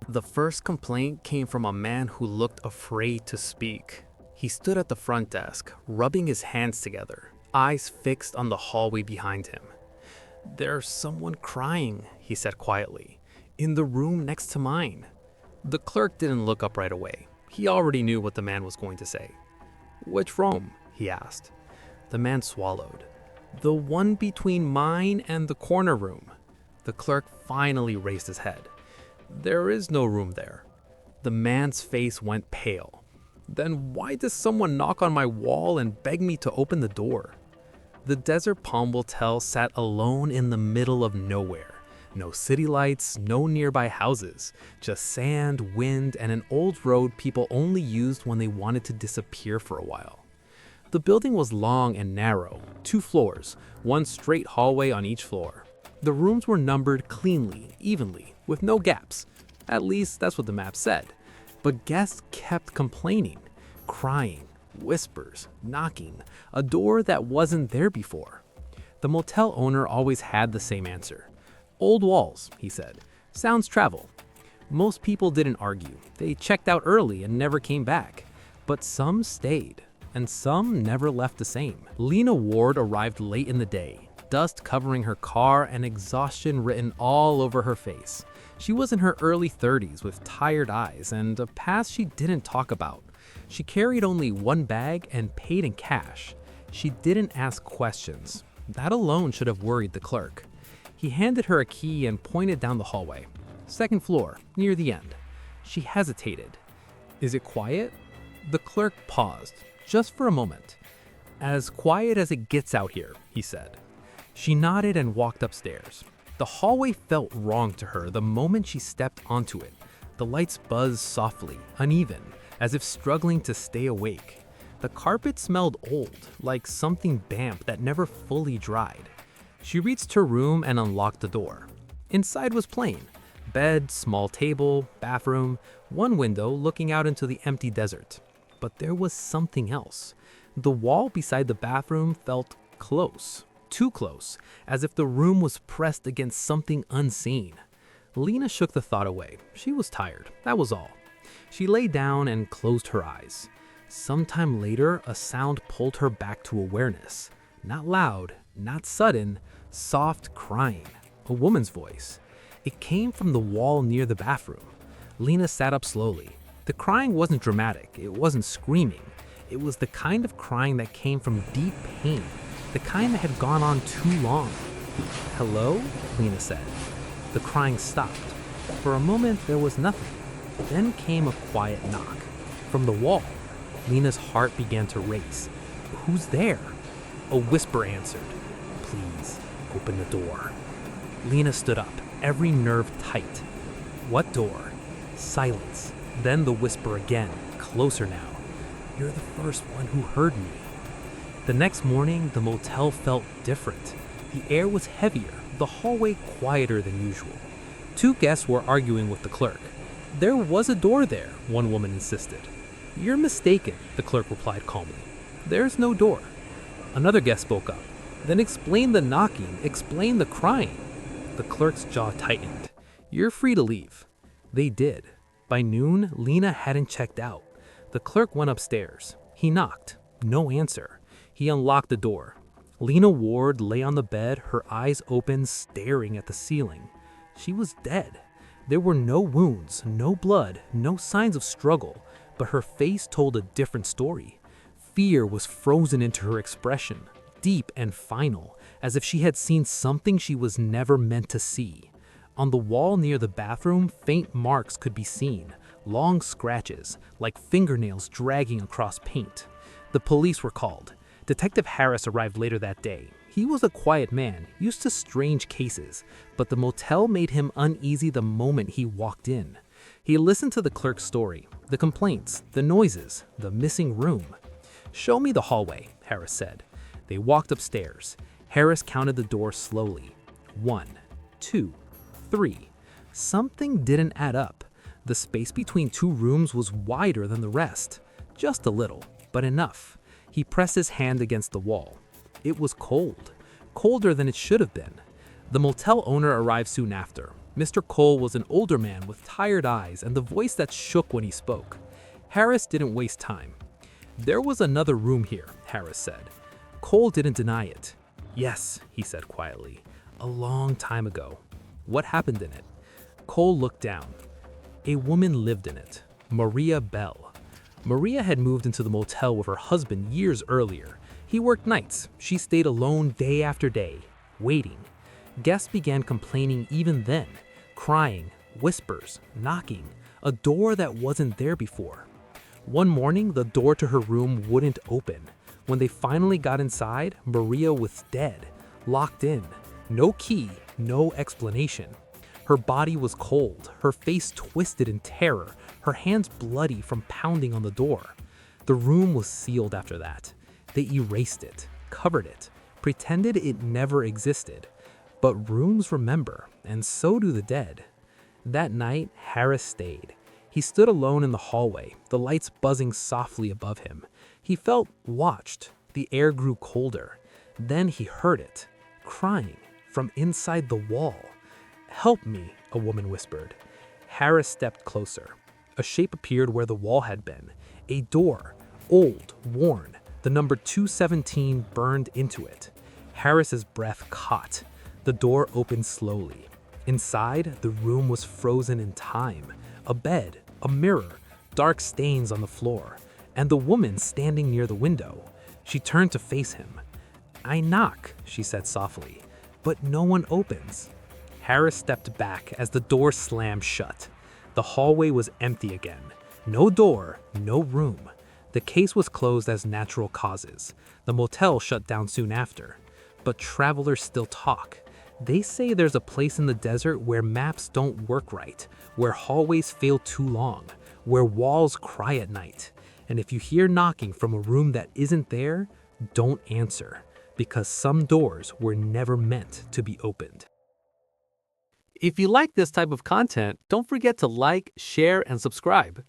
The first complaint came from a man who looked afraid to speak. He stood at the front desk, rubbing his hands together, eyes fixed on the hallway behind him. "There's someone crying," he said quietly, "in the room next to mine." The clerk didn't look up right away. He already knew what the man was going to say. "Which room?" he asked. The man swallowed. "The one between mine and the corner room." The clerk finally raised his head. "There is no room there." The man's face went pale. "Then why does someone knock on my wall and beg me to open the door?" The Desert Palm Motel sat alone in the middle of nowhere. No city lights, no nearby houses, just sand, wind, and an old road people only used when they wanted to disappear for a while. The building was long and narrow, 2 floors, one straight hallway on each floor. The rooms were numbered cleanly, evenly, with no gaps. At least that's what the map said. But guests kept complaining, crying, whispers, knocking, a door that wasn't there before. The motel owner always had the same answer. "Old walls," he said. "Sounds travel." Most people didn't argue. They checked out early and never came back. But some stayed, and some never left the same. Lena Ward arrived late in the day, dust covering her car and exhaustion written all over her face. She was in her early 30s with tired eyes and a past she didn't talk about. She carried only one bag and paid in cash. She didn't ask questions. That alone should have worried the clerk. He handed her a key and pointed down the hallway. "Second floor, near the end." She hesitated. "Is it quiet?" The clerk paused, just for a moment. "As quiet as it gets out here," he said. She nodded and walked upstairs. The hallway felt wrong to her the moment she stepped onto it. The lights buzzed softly, uneven, as if struggling to stay awake. The carpet smelled old, like something damp that never fully dried. She reached her room and unlocked the door. Inside was plain. Bed, small table, bathroom, one window looking out into the empty desert. But there was something else. The wall beside the bathroom felt close. Too close, as if the room was pressed against something unseen. Lena shook the thought away. She was tired, that was all. She lay down and closed her eyes. Sometime later, a sound pulled her back to awareness. Not loud, not sudden, soft crying. A woman's voice. It came from the wall near the bathroom. Lena sat up slowly. The crying wasn't dramatic, it wasn't screaming. It was the kind of crying that came from deep pain. The kind that had gone on too long. "Hello?" Lena said. The crying stopped. For a moment, there was nothing. Then came a quiet knock. From the wall, Lena's heart began to race. "Who's there?" A whisper answered. "Please, open the door." Lena stood up, every nerve tight. What door? Silence. Then the whisper again, closer now. "You're the first one who heard me." The next morning, the motel felt different. The air was heavier, the hallway quieter than usual. 2 guests were arguing with the clerk. "There was a door there," one woman insisted. "You're mistaken," the clerk replied calmly. "There's no door." Another guest spoke up. "Then explain the knocking, explain the crying." The clerk's jaw tightened. "You're free to leave." They did. By noon, Lena hadn't checked out. The clerk went upstairs. He knocked. No answer. He unlocked the door. Lena Ward lay on the bed, her eyes open, staring at the ceiling. She was dead. There were no wounds, no blood, no signs of struggle, but her face told a different story. Fear was frozen into her expression, deep and final, as if she had seen something she was never meant to see. On the wall near the bathroom, faint marks could be seen, long scratches, like fingernails dragging across paint. The police were called. Detective Harris arrived later that day. He was a quiet man, used to strange cases, but the motel made him uneasy the moment he walked in. He listened to the clerk's story, the complaints, the noises, the missing room. "Show me the hallway," Harris said. They walked upstairs. Harris counted the doors slowly. 1, 2, 3. Something didn't add up. The space between 2 rooms was wider than the rest. Just a little, but enough. He pressed his hand against the wall. It was cold, colder than it should have been. The motel owner arrived soon after. Mr. Cole was an older man with tired eyes and the voice that shook when he spoke. Harris didn't waste time. "There was another room here," Harris said. Cole didn't deny it. "Yes," he said quietly. "A long time ago." "What happened in it?" Cole looked down. A woman lived in it, Maria Bell. Maria had moved into the motel with her husband years earlier. He worked nights. She stayed alone day after day, waiting. Guests began complaining even then, crying, whispers, knocking, a door that wasn't there before. One morning, the door to her room wouldn't open. When they finally got inside, Maria was dead, locked in. No key, no explanation. Her body was cold, her face twisted in terror, her hands bloody from pounding on the door. The room was sealed after that. They erased it, covered it, pretended it never existed. But rooms remember, and so do the dead. That night, Harris stayed. He stood alone in the hallway, the lights buzzing softly above him. He felt watched. The air grew colder. Then he heard it, crying from inside the wall. "Help me," a woman whispered. Harris stepped closer. A shape appeared where the wall had been. A door, old, worn, the number 217 burned into it. Harris's breath caught. The door opened slowly. Inside, the room was frozen in time. A bed, a mirror, dark stains on the floor, and the woman standing near the window. She turned to face him. "I knock," she said softly, "but no one opens." Harris stepped back as the door slammed shut. The hallway was empty again. No door, no room. The case was closed as natural causes. The motel shut down soon after. But travelers still talk. They say there's a place in the desert where maps don't work right, where hallways feel too long, where walls cry at night. And if you hear knocking from a room that isn't there, don't answer, because some doors were never meant to be opened. If you like this type of content, don't forget to like, share, and subscribe.